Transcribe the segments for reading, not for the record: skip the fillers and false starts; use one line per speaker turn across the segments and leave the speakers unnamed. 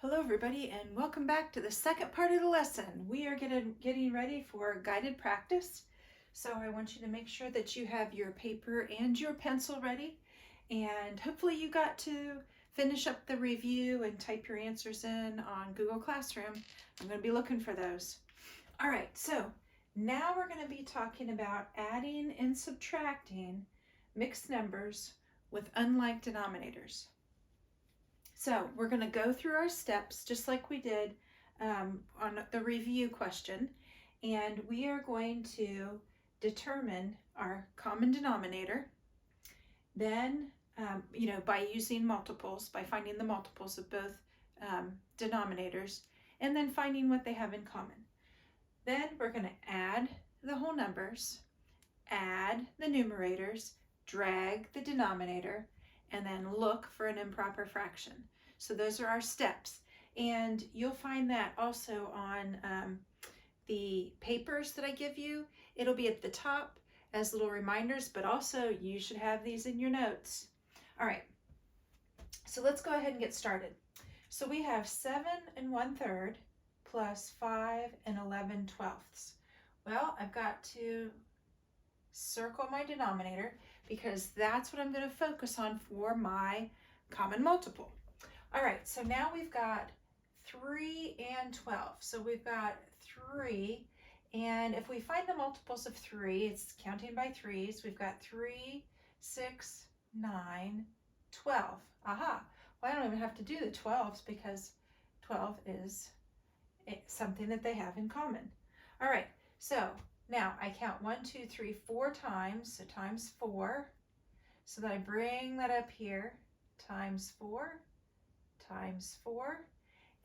Hello everybody, and welcome back to the second part of the lesson. We are getting ready for guided practice. So I want you to make sure that you have your paper and your pencil ready, and hopefully you got to finish up the review and type your answers in on Google Classroom. I'm going to be looking for those. All right, so now we're going to be talking about adding and subtracting mixed numbers with unlike denominators. So we're going to go through our steps just like we did on the review question, and we are going to determine our common denominator. Then, by using multiples, by finding the multiples of both denominators, and then finding what they have in common. Then we're going to add the whole numbers, add the numerators, drag the denominator, and then look for an improper fraction. So those are our steps. And you'll find that also on the papers that I give you. It'll be at the top as little reminders, but also you should have these in your notes. All right, so let's go ahead and get started. So we have 7 1/3 plus 5 11/12. Well, I've got to circle my denominator because that's what I'm going to focus on for my common multiple. All right, so now we've got 3 and 12. So we've got 3, and if we find the multiples of 3, it's counting by threes. We've got 3, 6, 9, 12. Aha, well, I don't even have to do the 12s because 12 is something that they have in common. All right, so now I count 1, 2, 3, 4 times, so times 4. So then I bring that up here, times 4, times 4.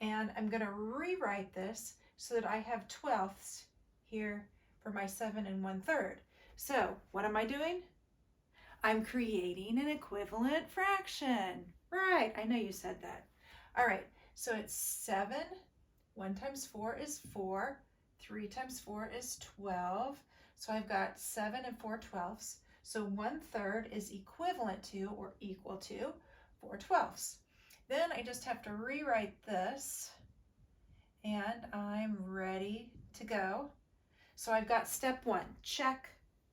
And I'm going to rewrite this so that I have 12ths here for my 7 1/3. So what am I doing? I'm creating an equivalent fraction. Right, I know you said that. All right, so it's 7. 1 times 4 is 4. 3 times 4 is 12. So I've got 7 4/12. So 1/3 is equivalent to or equal to 4/12. Then I just have to rewrite this, and I'm ready to go. So I've got step 1, check,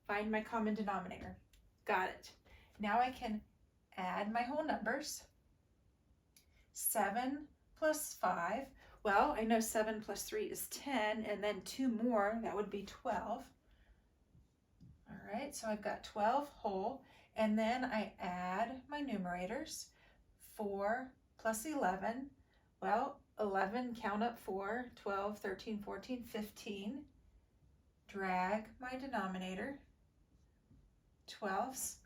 find my common denominator. Got it. Now I can add my whole numbers. 7 plus 5. Well, I know 7 plus 3 is 10, and then 2 more, that would be 12. All right, so I've got 12 whole, and then I add my numerators. 4 plus 11, well, 11, count up 4, 12, 13, 14, 15. Drag my denominator, 12s.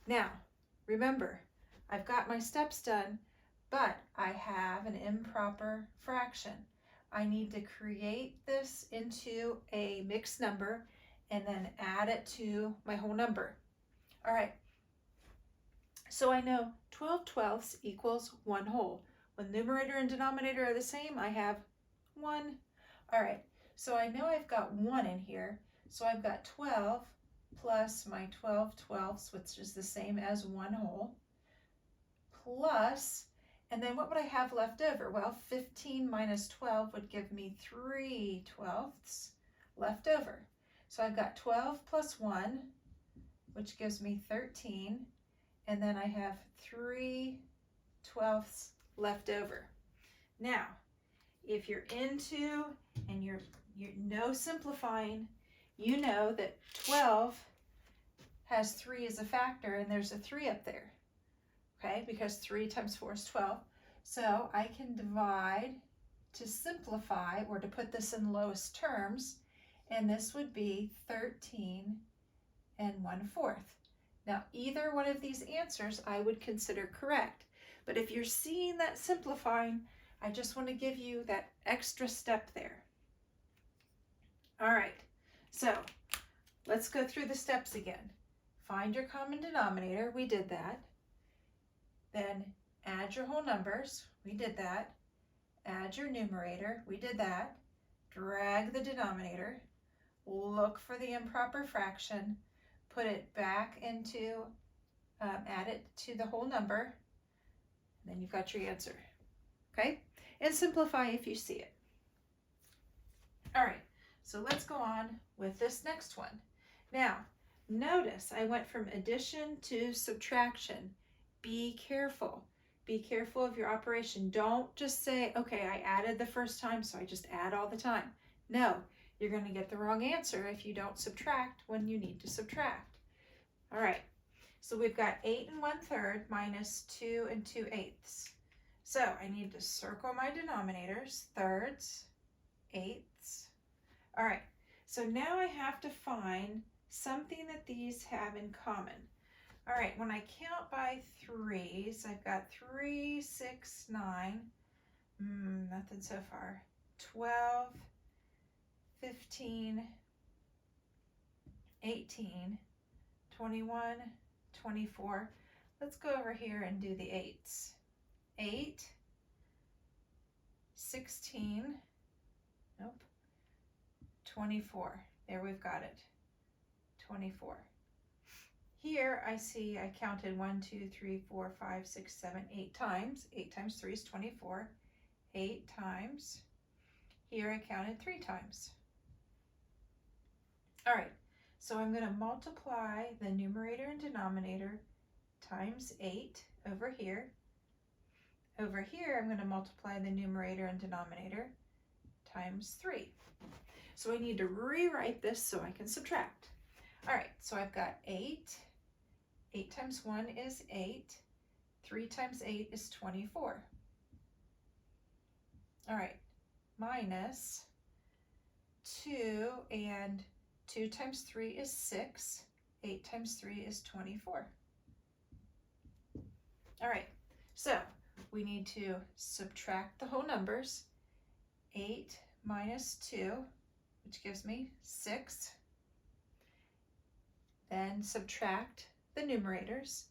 Now, remember, I've got my steps done, but I have an improper fraction. I need to create this into a mixed number and then add it to my whole number. All right, so I know 12/12 equals 1 whole. When numerator and denominator are the same, I have 1. All right, so I know I've got 1 in here, so I've got 12 plus my 12/12, which is the same as 1 whole, plus, and then what would I have left over? Well, 15 minus 12 would give me 3/12 left over. So I've got 12 plus 1, which gives me 13, and then I have 3/12 left over. Now, if you're into and you know simplifying, you know that 12 has 3 as a factor, and there's a 3 up there, okay, because 3 times 4 is 12. So I can divide to simplify, or to put this in lowest terms, and this would be 13 1/4. Now, either one of these answers I would consider correct, but if you're seeing that simplifying, I just want to give you that extra step there. All right, so let's go through the steps again. Find your common denominator, we did that. Then add your whole numbers, we did that. Add your numerator, we did that. Drag the denominator, look for the improper fraction, put it back into, add it to the whole number, and then you've got your answer. okay? And simplify if you see it. All right, so let's go on with this next one. Now, notice I went from addition to subtraction. Be careful. Be careful of your operation. Don't just say, okay, I added the first time, so I just add all the time. No, you're going to get the wrong answer if you don't subtract when you need to subtract. All right, so we've got 8 1/3 minus 2 2/8. So I need to circle my denominators, thirds, eighths. All right, so now I have to find something that these have in common. All right, when I count by threes, I've got 3, 6, 9, nothing so far, 12, 15, 18, 21, 24. Let's go over here and do the eights. 8, 16, nope, 24. There, we've got it, 24. Here I see I counted 1, 2, 3, 4, 5, 6, 7, 8 times. 8 times 3 is 24. 8 times. Here I counted 3 times. All right, so I'm going to multiply the numerator and denominator times 8 over here. Over here, I'm going to multiply the numerator and denominator times 3. So I need to rewrite this so I can subtract. All right, so I've got 8. 8 times 1 is 8. 3 times 8 is 24. All right, minus 2, and 2 times 3 is 6. 8 times 3 is 24. All right, so we need to subtract the whole numbers. 8 minus 2, which gives me 6. Then subtract the numerators.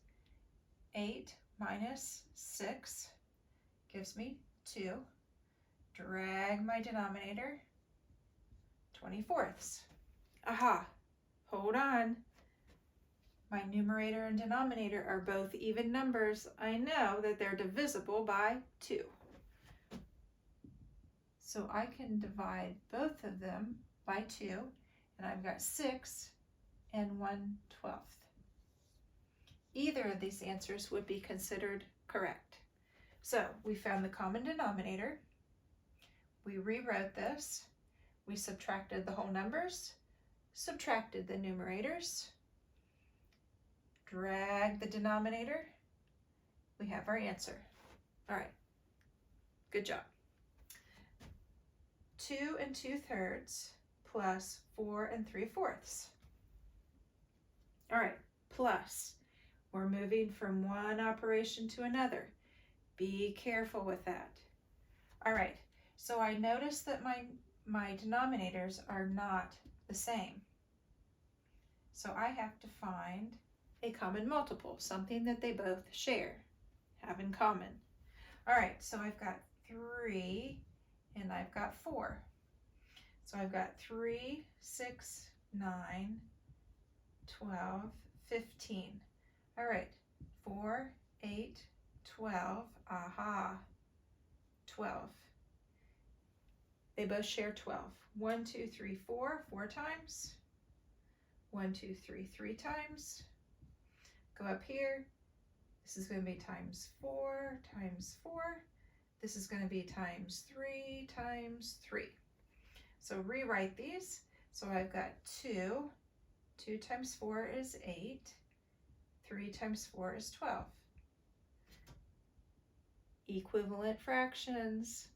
8 minus 6 gives me 2. Drag my denominator, 24ths. Aha, hold on. My numerator and denominator are both even numbers. I know that they're divisible by 2. So I can divide both of them by 2, and I've got 6 and 1/12. Either of these answers would be considered correct. So we found the common denominator. We rewrote this. We subtracted the whole numbers, subtracted the numerators, drag the denominator. We have our answer. All right, good job. 2 2/3 plus 4 3/4. All right, plus. We're moving from one operation to another. Be careful with that. All right, so I noticed that my denominators are not the same. So I have to find a common multiple, something that they both share, have in common. All right, so I've got 3 and I've got 4. So I've got 3, 6, 9, 12, 15. All right, 4, 8, 12, aha, 12. They both share 12. 1, 2, 3, 4, 4 times. 1, 2, 3, 3 times. Go up here. This is going to be times 4 times 4. This is going to be times 3 times 3. So rewrite these. So I've got 2. 2 times 4 is 8. 3 times 4 is 12. Equivalent fractions.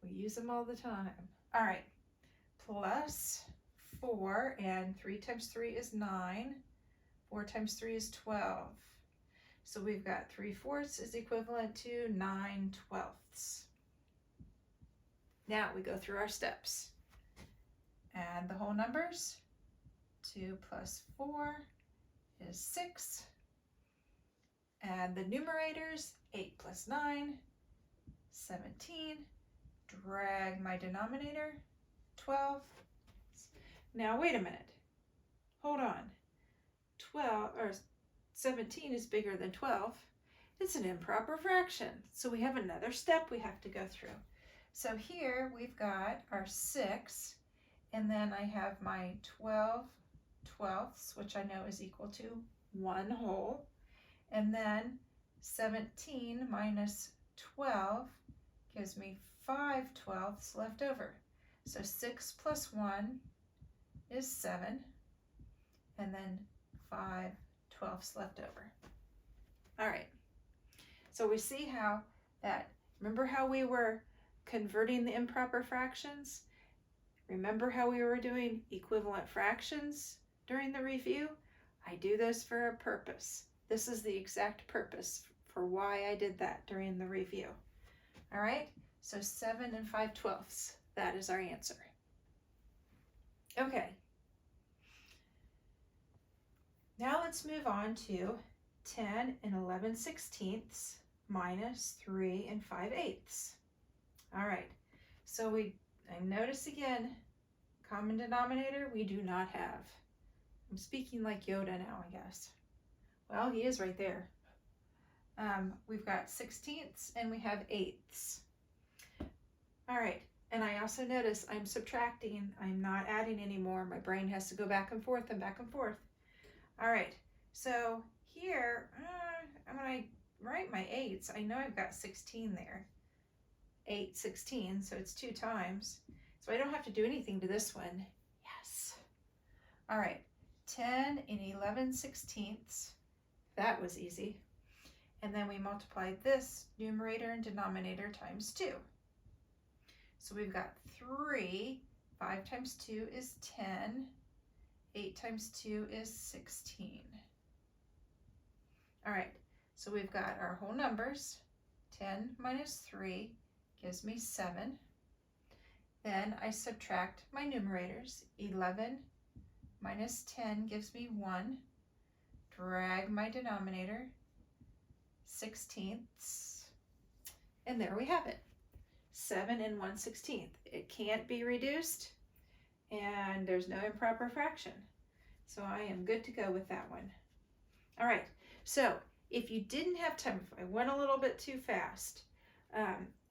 We use them all the time. All right, plus 4, and 3 times 3 is 9. 4 times 3 is 12. So we've got 3/4 is equivalent to 9/12. Now we go through our steps. Add the whole numbers. 2 plus 4 is 6. Add the numerators. 8 plus 9, 17. Drag my denominator, 12. Now wait a minute. Hold on. 12 or 17 is bigger than 12. It's an improper fraction. So we have another step we have to go through. So here we've got our 6, and then I have my 12 twelfths, which I know is equal to 1 whole. And then 17 minus 12 gives me 5 twelfths left over. So 6 plus 1 is 7, and then 5 twelfths left over. All right, so we see how that, remember how we were converting the improper fractions? Remember how we were doing equivalent fractions during the review? I do this for a purpose. This is the exact purpose for why I did that during the review. All right, so 7 and 5 twelfths, that is our answer. Okay, now let's move on to 10 and 11 sixteenths minus 3 and 5 eighths. All right, so I notice again, common denominator we do not have. I'm speaking like Yoda now, I guess. Well, he is right there. We've got sixteenths and we have eighths. All right, and I also notice I'm subtracting. I'm not adding anymore. My brain has to go back and forth and back and forth. All right, so here, when I write my eighths, I know I've got 16 there. 8, 16, so it's 2 times. So I don't have to do anything to this one. Yes. All right, 10 and 11 sixteenths. That was easy. And then we multiply this numerator and denominator times 2. So we've got 3, 5 times 2 is 10, 8 times 2 is 16. All right, so we've got our whole numbers. 10 minus 3 gives me 7. Then I subtract my numerators. 11 minus 10 gives me 1. Drag my denominator, sixteenths, and there we have it. 7 and 1/16. It can't be reduced, and there's no improper fraction. So I am good to go with that one. All right, so if you didn't have time, if I went a little bit too fast,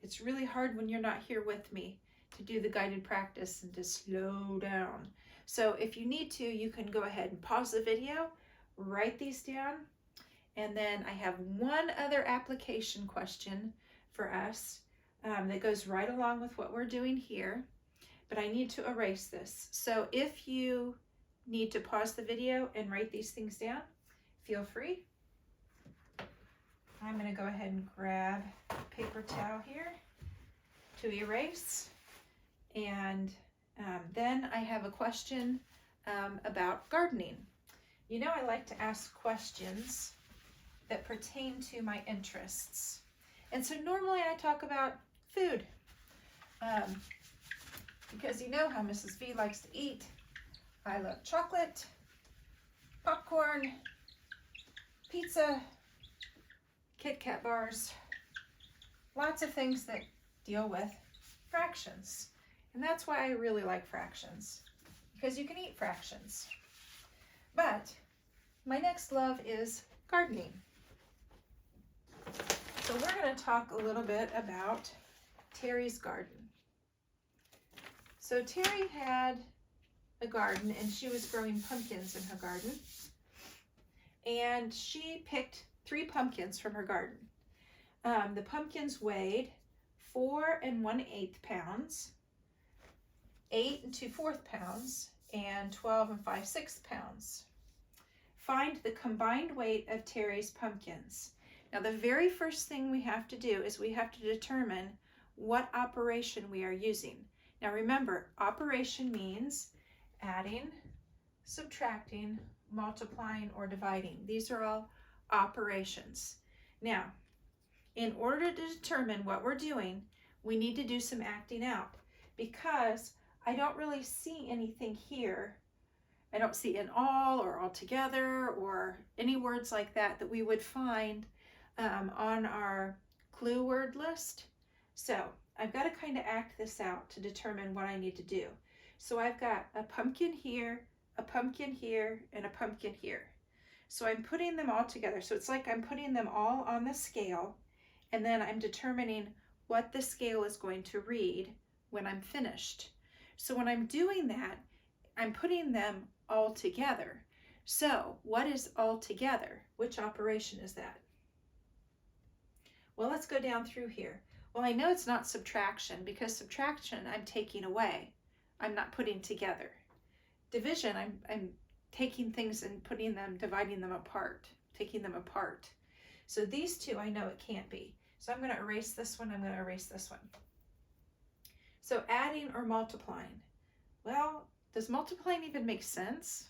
it's really hard when you're not here with me to do the guided practice and to slow down. So if you need to, you can go ahead and pause the video, write these down, and then I have one other application question for us that goes right along with what we're doing here, but I need to erase this. So if you need to pause the video and write these things down, feel free. I'm going to go ahead and grab a paper towel here to erase. And then I have a question about gardening. You know, I like to ask questions that pertain to my interests. And so normally I talk about food because you know how Mrs. V likes to eat. I love chocolate, popcorn, pizza, Kit Kat bars, lots of things that deal with fractions. And that's why I really like fractions, because you can eat fractions. But my next love is gardening. So we're going to talk a little bit about Terry's garden. So Terry had a garden and she was growing pumpkins in her garden. And she picked 3 pumpkins from her garden. The pumpkins weighed 4 1/8 pounds, 8 2/4 pounds, and 12 5/6 pounds. Find the combined weight of Terry's pumpkins. Now the very first thing we have to do is we have to determine what operation we are using. Now remember, operation means adding, subtracting, multiplying, or dividing. These are all operations. Now, in order to determine what we're doing, we need to do some acting out, because I don't really see anything here. I don't see an all or altogether or any words like that that we would find on our clue word list. So I've got to kind of act this out to determine what I need to do. So I've got a pumpkin here, a pumpkin here, and a pumpkin here. So I'm putting them all together. So it's like I'm putting them all on the scale, and then I'm determining what the scale is going to read when I'm finished. So when I'm doing that, I'm putting them all together. So what is all together? Which operation is that? Well, let's go down through here. Well, I know it's not subtraction, because subtraction I'm taking away. I'm not putting together. Division, I'm taking things and putting them, dividing them apart, taking them apart. So these two I know it can't be. So I'm going to erase this one, I'm going to erase this one. So adding or multiplying. Well, does multiplying even make sense?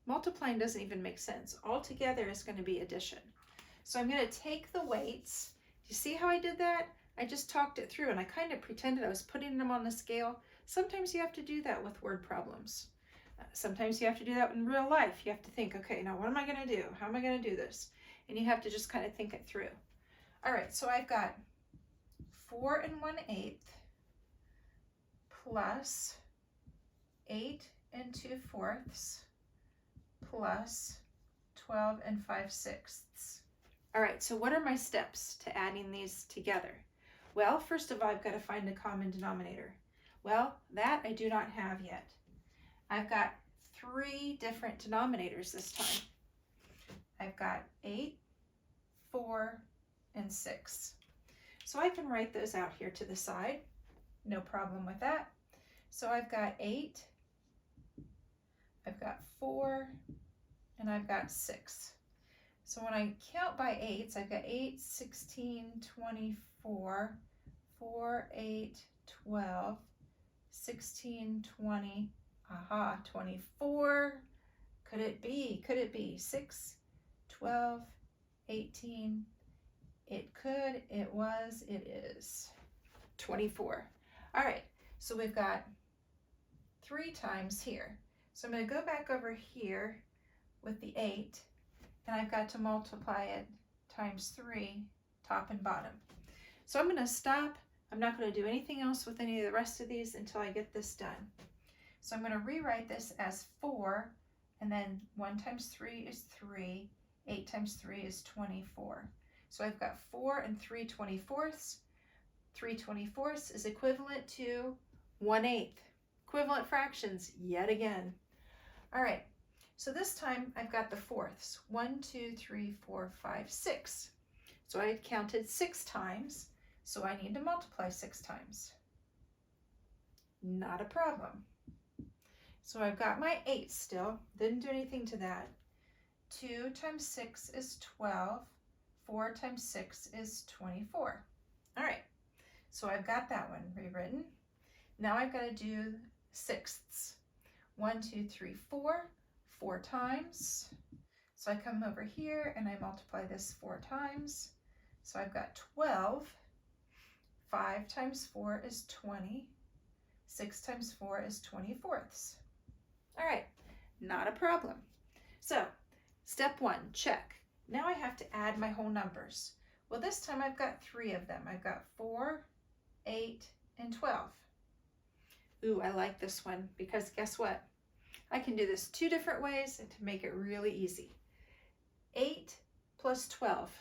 Multiplying doesn't even make sense. All together is going to be addition. So I'm going to take the weights. Do you see how I did that? I just talked it through and I kind of pretended I was putting them on the scale. Sometimes you have to do that with word problems. Sometimes you have to do that in real life. You have to think, okay, now what am I going to do? How am I going to do this? And you have to just kind of think it through. All right, so I've got 4 1/8 plus 8 2/4 plus 12 5/6. All right, so what are my steps to adding these together? Well, first of all, I've got to find a common denominator. Well, that I do not have yet. I've got 3 different denominators this time. I've got 8, 4, and 6. So I can write those out here to the side. No problem with that. So I've got 8, I've got 4, and I've got 6. So when I count by 8s, I've got 8, 16, 24, 4, 8, 12, 16, 20, 24. Could it be? Could it be 6, 12, 18? It could, it was, it is 24. All right, so we've got 3 times here. So I'm going to go back over here with the 8, and I've got to multiply it times 3, top and bottom. So I'm going to stop. I'm not going to do anything else with any of the rest of these until I get this done. So I'm going to rewrite this as 4, and then 1 times 3 is 3, 8 times 3 is 24. So I've got 4 and 3/24. 3/24 is equivalent to 1/8. Equivalent fractions yet again. All right, so this time I've got the fourths. 1, 2, 3, 4, 5, 6. So I counted 6 times, so I need to multiply 6 times. Not a problem. So I've got my 8 still, didn't do anything to that. 2 times 6 is 12, 4 times 6 is 24. All right, so I've got that one rewritten. Now I've got to do sixths. 1, 2, 3, 4, 4 times. So I come over here and I multiply this 4 times. So I've got 12. 5 times 4 is 20. 6 times 4 is 24ths. All right, not a problem. So step 1, check. Now I have to add my whole numbers. Well, this time I've got 3 of them. I've got 4, 8, and 12. Ooh, I like this one because guess what? I can do this 2 different ways and to make it really easy. 8 plus 12.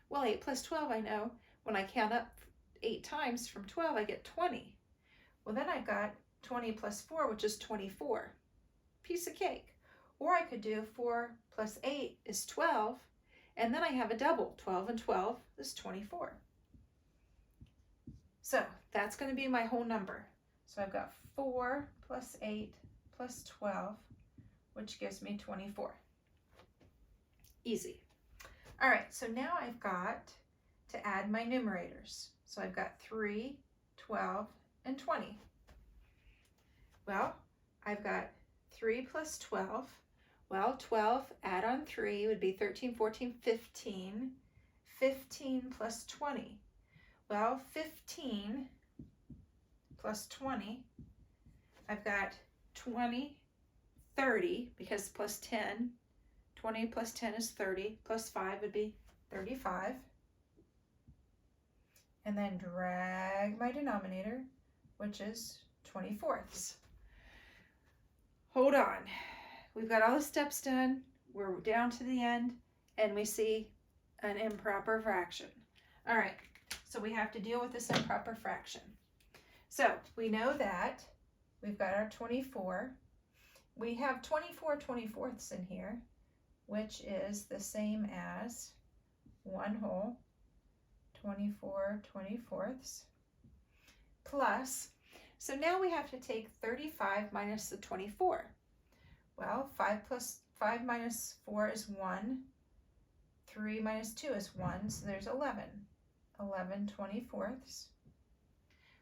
Well, 8 plus 12, I know. When I count up 8 times from 12, I get 20. Well, then I've got 20 plus 4, which is 24. Piece of cake. Or I could do 4 plus 8 is 12, and then I have a double. 12 and 12 is 24. So that's going to be my whole number. So I've got 4 plus 8 plus 12, which gives me 24. Easy. All right, so now I've got to add my numerators. So I've got 3, 12, and 20. Well, I've got 3 plus 12. Well, 12 add on 3 would be 13, 14, 15. 15 plus 20. Well, 15 plus 20, I've got 20, 30, because plus 10, 20 plus 10 is 30, plus 5 would be 35. And then drag my denominator, which is 24ths. Hold on. We've got all the steps done. we're down to the end and we see an improper fraction. All right, so we have to deal with this improper fraction. So we know that we've got our 24. We have 24 24ths in here, which is the same as 1 whole 24 24ths plus, so now we have to take 35 minus the 24. Well, 5 minus 4 is 1. 3 minus 2 is 1, so there's 11. 11 24ths.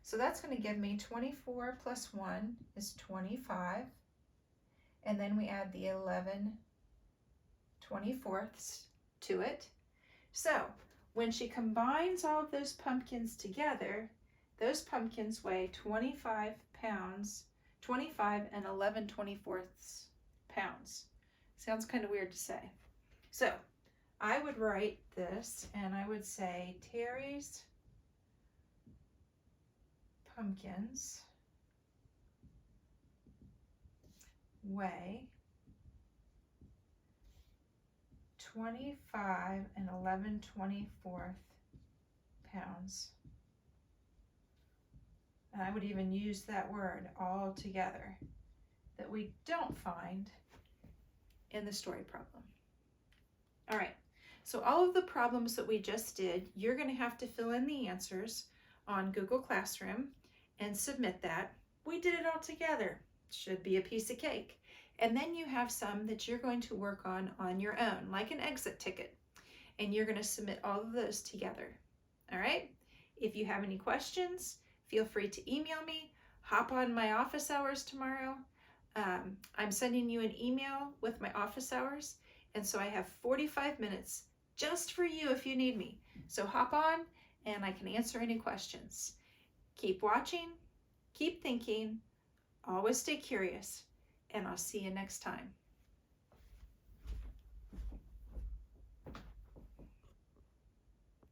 So that's going to give me 24 plus 1 is 25. And then we add the 11 24ths to it. So when she combines all of those pumpkins together, those pumpkins weigh 25 pounds, 25 and 11 24ths pounds. Sounds kind of weird to say. So I would write this and I would say Terry's pumpkins weigh 25 and 11 24th pounds. And I would even use that word all together that we don't find in the story problem. All right, so all of the problems that we just did, you're going to have to fill in the answers on Google Classroom and submit that. We did it all together. Should be a piece of cake. And then you have some that you're going to work on your own, like an exit ticket. And you're going to submit all of those together. All right? If you have any questions, feel free to email me. Hop on my office hours tomorrow. I'm sending you an email with my office hours. And so I have 45 minutes just for you if you need me. So hop on and I can answer any questions. Keep watching, keep thinking, always stay curious, and I'll see you next time.